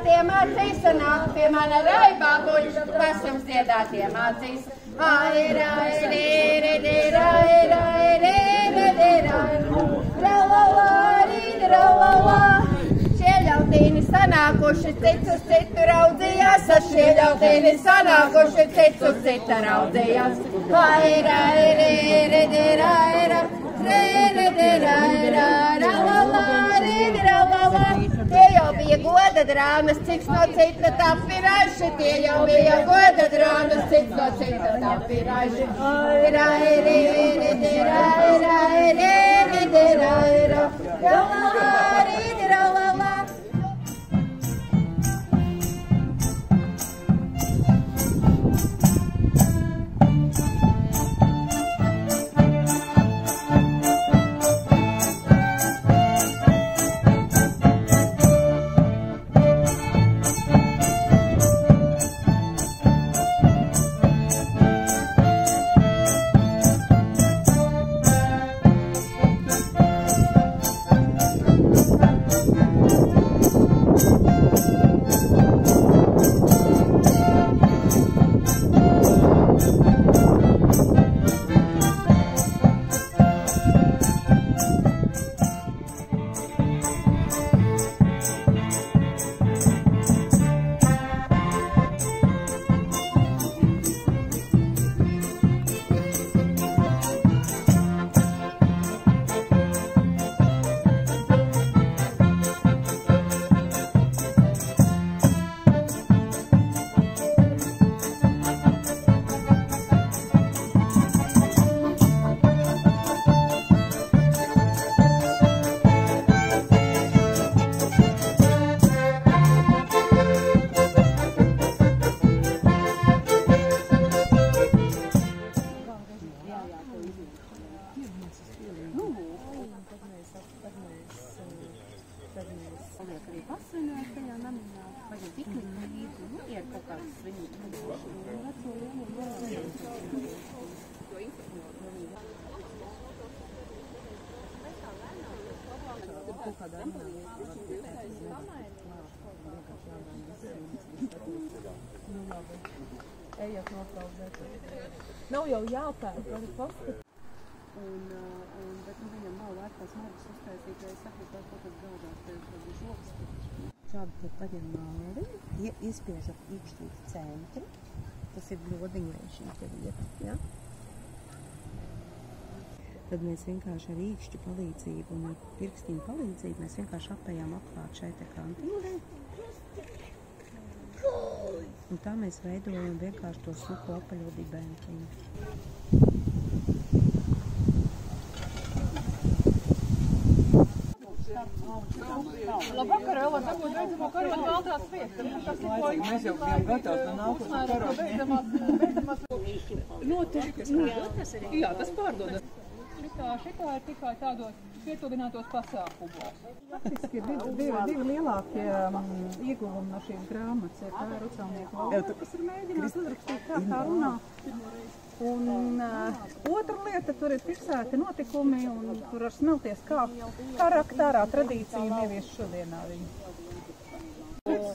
dziedātie mācīs, nāk pie mana raibā guļ, kas jums dziedātie mācīs. Ai, rai, re, re, re, rai, rai, re, re, re, rai, ra, la, la, ri, ra, la, la. Šie ļautīni sanākuši cits uz citu raudzījās, ar šie ļautīni sanākuši cits uz citu raudzījās. Ai, rai, re, re, re, rai, ra, re, re, re, rai, ra, ra, la, la, ri, ra, la, la. Tie jau bija goda drāmas, cits no cita tapiraiši, tie jau bija goda drāmas, cits no cita tapiraiši. Ai, rai, re, re, re, rai, rai, re, re, re, rai, ra, ra, la, ri, ra, la, la. Ejiet notraudzēt. Nav jau jāpērk, var paskatīt. Bet viņam nav vērts tās margas uztaisīt, ja es saku, ka kaut kas gādās tev, kad viņš okstīt. Šādi tad paņem māri, izspiežat īkšķīt centru, tas ir blodiņai šī te vieta, ja? Tad mēs vienkārši ar īkšķu palīdzību un pirkstīm palīdzību mēs vienkārši apējām apklāt šai te kantīnai. Un tā mēs veidojam vienkārši to suku apaļo dibentiņu. Labvakar, Ella, dabūj beidzamo karot veltās vietas. Mēs jau bijām gatavs no nākošas karot. Noteikti. Jā, tas pārdodas. Šitā ir tikai tādos pietuvinātos pasākumos. Faktiski ir divi lielākie ieguvumi no šīs grāmatas. Tā ir Rucelnieku valoda, kas ir mēģināt uzrakstīt tā runā. Un otra lieta, tur ir fiksēti notikumi un tur var smelties kā raktārā tradīcija ievies šodienā viņu.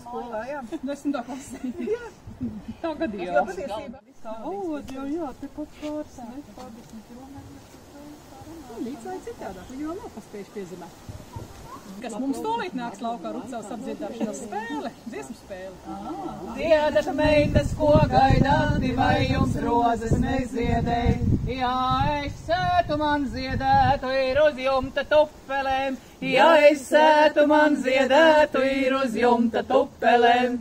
Skolā, jā. 10. klasē. Jā. Tā gadījās. Valoda jau, jā, te pat pāris, pārdesmit kilometrus. Līdz vai citādāk, viņi vēl nav paspējuši piezemēt. Kas mums tūlīt nāks laukā Rucavas apdziedāšanas spēle, dziesmu spēle. Dziedat meitas, ko gaidāti, vai jums rozes neziedēji? Ja es sētu, man ziedētu ir uz jumta tupelēm. Ja es sētu, man ziedētu ir uz jumta tupelēm.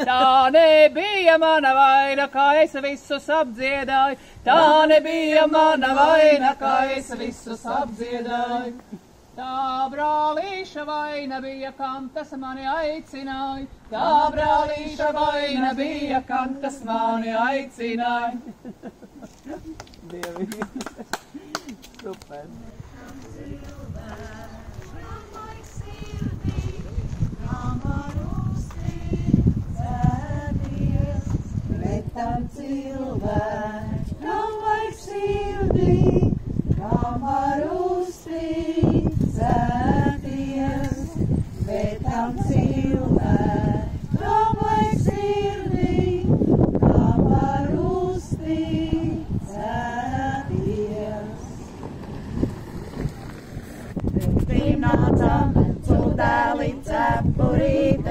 Tā nebija mana vaina, kā es visus apdziedāju. Tā nebija mana vaina, kā es visus apdziedāju. Tā brālīša vaina bija, kam tas mani aicināja. Tā brālīša vaina bija, kam tas mani aicināja. Dievi. Super. Bet tam cilvēks, kam vajag sirdī, kam var uzticēties, bet tam cilvēks,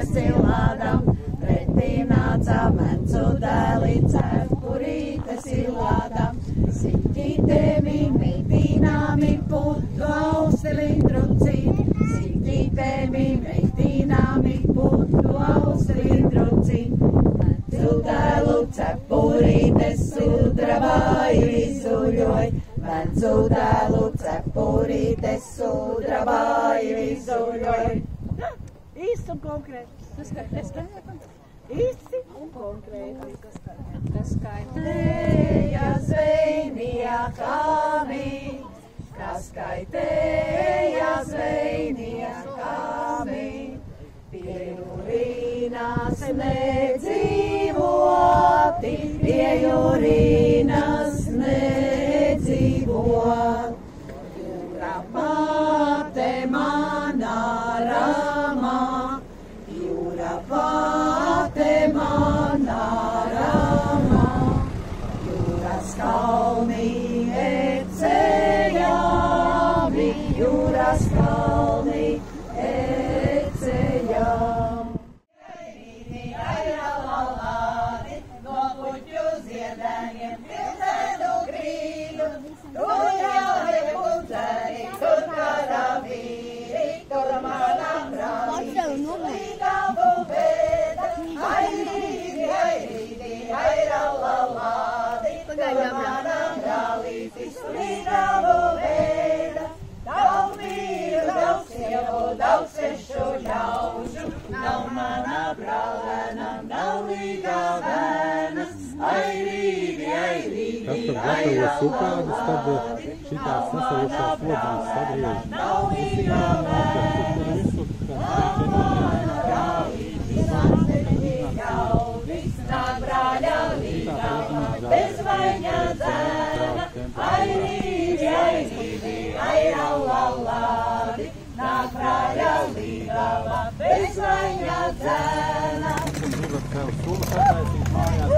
cepurīte silādam, pretī nāca mencu dēli cepurīte silādam. Siktītēmi meitīnāmi putu austi lindrucīt, siktītēmi meitīnāmi putu austi lindrucīt. Mencu dēlu cepurīte sudrabāji vizuļoj, mencu dēlu cepurīte sudrabāji vizuļoj. Īsti un konkrēti. Īsti un konkrēti. Kas kaitēja zvejnija kāmī, kas kaitēja zvejnija kāmī, pie jūrīnas nedzīvoti, pie jūrīnas nedzīvot. Jūra pate manā ramā, jūra pate manā ramā, jūras kalni ecējami, jūras kalni ecējami. No puķu ziedaņiem pilsētu grīdu, tur jāli puceri, tur karavīri, tur manam brālītis, līgavu bēda, airīdi, airīdi, airalalādi, tur manam brālītis, līgavu bēda. Daudz vīru, daudz sievu, daudz sešu ļaužu, nav manā brālēnam, nav līgavēnas, airīdi, airīdi, airalalādi, šitās sasalušās lodrīs sagriež. nav līgavēnas, nav manā brālītis, atseņi ļaudis, nāk brāļa līgava, bez vaņa dzēna, airīdi, airīdi, airalalādi, nāk brāļa līgava, bez vaņa dzēna. Un gribat sev sulu sataisīt mājās,